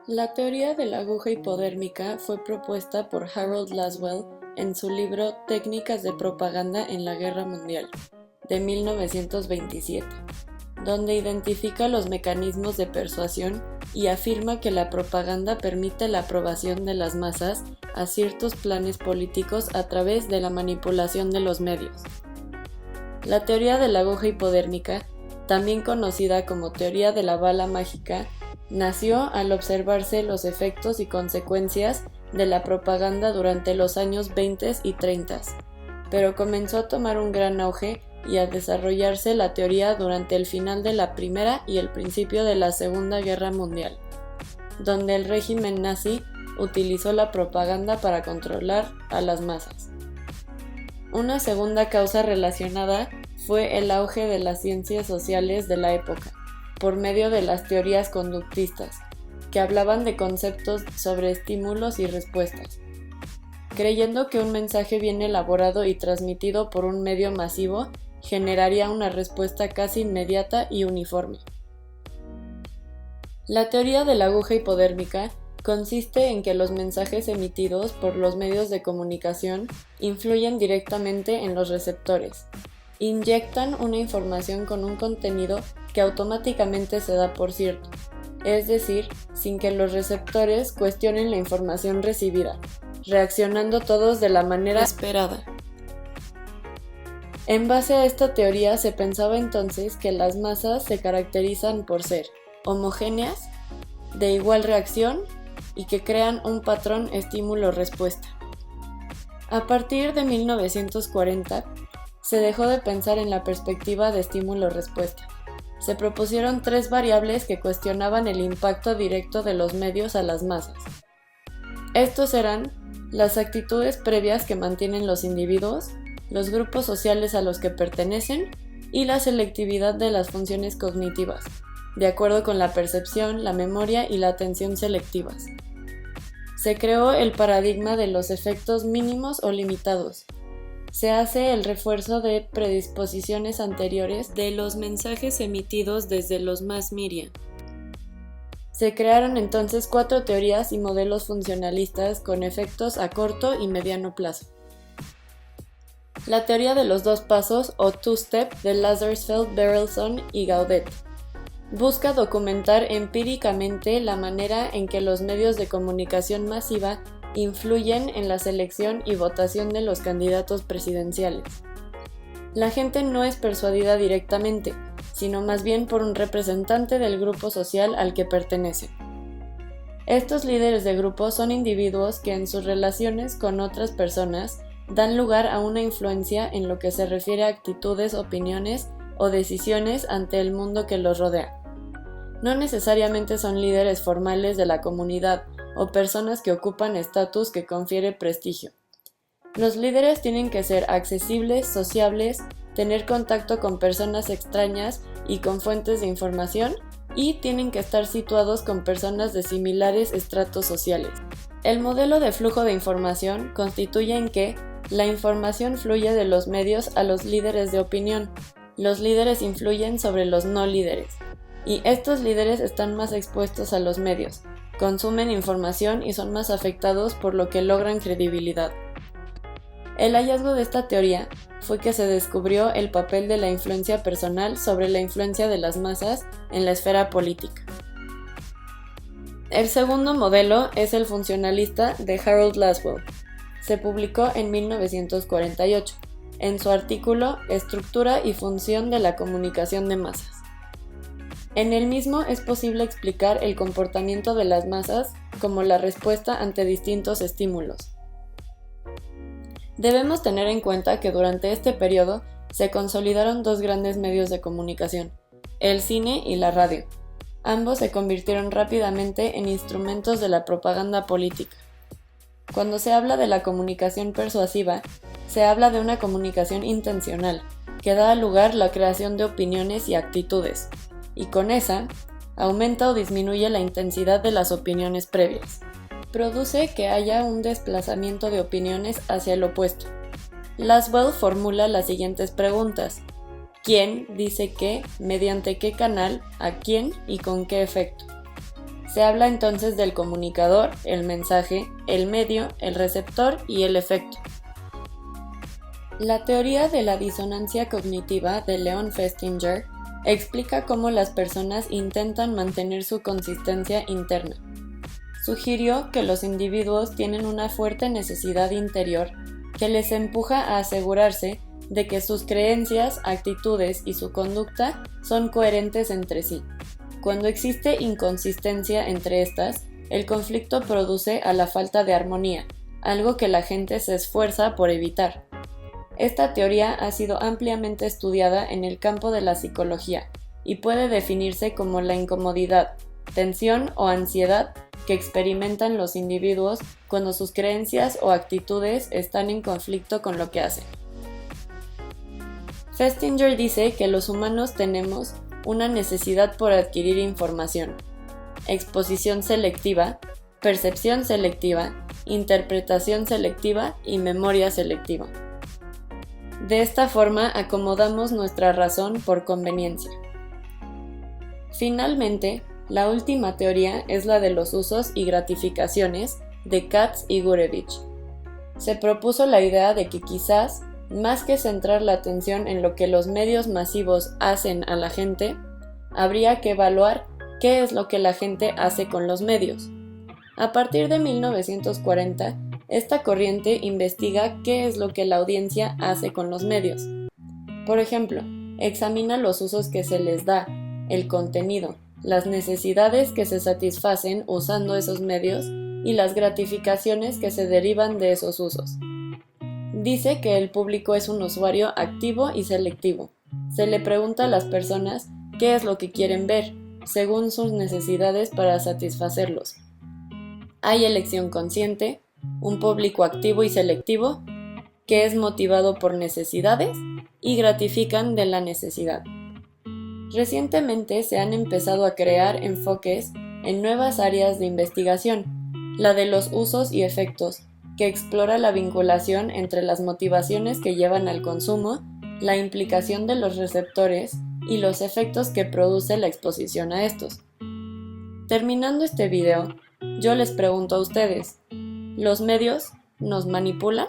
La teoría de la aguja hipodérmica fue propuesta por Harold Laswell en su libro Técnicas de propaganda en la Guerra Mundial, de 1927, donde identifica los mecanismos de persuasión y afirma que la propaganda permite la aprobación de las masas a ciertos planes políticos a través de la manipulación de los medios. La teoría de la aguja hipodérmica, también conocida como teoría de la bala mágica, nació al observarse los efectos y consecuencias de la propaganda durante los años 20 y 30, pero comenzó a tomar un gran auge y a desarrollarse la teoría durante el final de la Primera y el principio de la Segunda Guerra Mundial, donde el régimen nazi utilizó la propaganda para controlar a las masas. Una segunda causa relacionada fue el auge de las ciencias sociales de la época, por medio de las teorías conductistas, que hablaban de conceptos sobre estímulos y respuestas. Creyendo que un mensaje bien elaborado y transmitido por un medio masivo generaría una respuesta casi inmediata y uniforme. La teoría de la aguja hipodérmica consiste en que los mensajes emitidos por los medios de comunicación influyen directamente en los receptores. Inyectan una información con un contenido que automáticamente se da por cierto, es decir, sin que los receptores cuestionen la información recibida, reaccionando todos de la manera esperada. En base a esta teoría se pensaba entonces que las masas se caracterizan por ser homogéneas, de igual reacción y que crean un patrón estímulo-respuesta. A partir de 1940, se dejó de pensar en la perspectiva de estímulo-respuesta. Se propusieron tres variables que cuestionaban el impacto directo de los medios a las masas. Estos eran las actitudes previas que mantienen los individuos, los grupos sociales a los que pertenecen y la selectividad de las funciones cognitivas, de acuerdo con la percepción, la memoria y la atención selectivas. Se creó el paradigma de los efectos mínimos o limitados. Se hace el refuerzo de predisposiciones anteriores de los mensajes emitidos desde los mass media. Se crearon entonces 4 teorías y modelos funcionalistas con efectos a corto y mediano plazo. La teoría de los 2 pasos o two-step de Lazarsfeld, Berelson y Gaudet busca documentar empíricamente la manera en que los medios de comunicación masiva influyen en la selección y votación de los candidatos presidenciales. La gente no es persuadida directamente, sino más bien por un representante del grupo social al que pertenece. Estos líderes de grupo son individuos que en sus relaciones con otras personas dan lugar a una influencia en lo que se refiere a actitudes, opiniones o decisiones ante el mundo que los rodea. No necesariamente son líderes formales de la comunidad o personas que ocupan estatus que confiere prestigio. Los líderes tienen que ser accesibles, sociables, tener contacto con personas extrañas y con fuentes de información, y tienen que estar situados con personas de similares estratos sociales. El modelo de flujo de información constituye en que la información fluye de los medios a los líderes de opinión. Los líderes influyen sobre los no líderes, y estos líderes están más expuestos a los medios, consumen información y son más afectados por lo que logran credibilidad. El hallazgo de esta teoría fue que se descubrió el papel de la influencia personal sobre la influencia de las masas en la esfera política. El segundo modelo es el funcionalista de Harold Laswell. Se publicó en 1948, en su artículo Estructura y función de la comunicación de masas. En el mismo es posible explicar el comportamiento de las masas como la respuesta ante distintos estímulos. Debemos tener en cuenta que durante este periodo se consolidaron 2 grandes medios de comunicación, el cine y la radio. Ambos se convirtieron rápidamente en instrumentos de la propaganda política. Cuando se habla de la comunicación persuasiva, se habla de una comunicación intencional, que da lugar a la creación de opiniones y actitudes, y con esa, aumenta o disminuye la intensidad de las opiniones previas. Produce que haya un desplazamiento de opiniones hacia el opuesto. Laswell formula las siguientes preguntas: ¿quién dice qué, mediante qué canal, a quién y con qué efecto? Se habla entonces del comunicador, el mensaje, el medio, el receptor y el efecto. La teoría de la disonancia cognitiva de Leon Festinger explica cómo las personas intentan mantener su consistencia interna. Sugirió que los individuos tienen una fuerte necesidad interior que les empuja a asegurarse de que sus creencias, actitudes y su conducta son coherentes entre sí. Cuando existe inconsistencia entre estas, el conflicto produce a la falta de armonía, algo que la gente se esfuerza por evitar. Esta teoría ha sido ampliamente estudiada en el campo de la psicología y puede definirse como la incomodidad, tensión o ansiedad que experimentan los individuos cuando sus creencias o actitudes están en conflicto con lo que hacen. Festinger dice que los humanos tenemos una necesidad por adquirir información, exposición selectiva, percepción selectiva, interpretación selectiva y memoria selectiva. De esta forma acomodamos nuestra razón por conveniencia. Finalmente, la última teoría es la de los usos y gratificaciones de Katz y Gurevich. Se propuso la idea de que quizás, más que centrar la atención en lo que los medios masivos hacen a la gente, habría que evaluar qué es lo que la gente hace con los medios. A partir de 1940, esta corriente investiga qué es lo que la audiencia hace con los medios. Por ejemplo, examina los usos que se les da, el contenido, las necesidades que se satisfacen usando esos medios y las gratificaciones que se derivan de esos usos. Dice que el público es un usuario activo y selectivo. Se le pregunta a las personas qué es lo que quieren ver, según sus necesidades para satisfacerlos. Hay elección consciente, un público activo y selectivo, que es motivado por necesidades y gratifican de la necesidad. Recientemente se han empezado a crear enfoques en nuevas áreas de investigación, la de los usos y efectos, que explora la vinculación entre las motivaciones que llevan al consumo, la implicación de los receptores y los efectos que produce la exposición a estos. Terminando este video, yo les pregunto a ustedes, ¿los medios nos manipulan?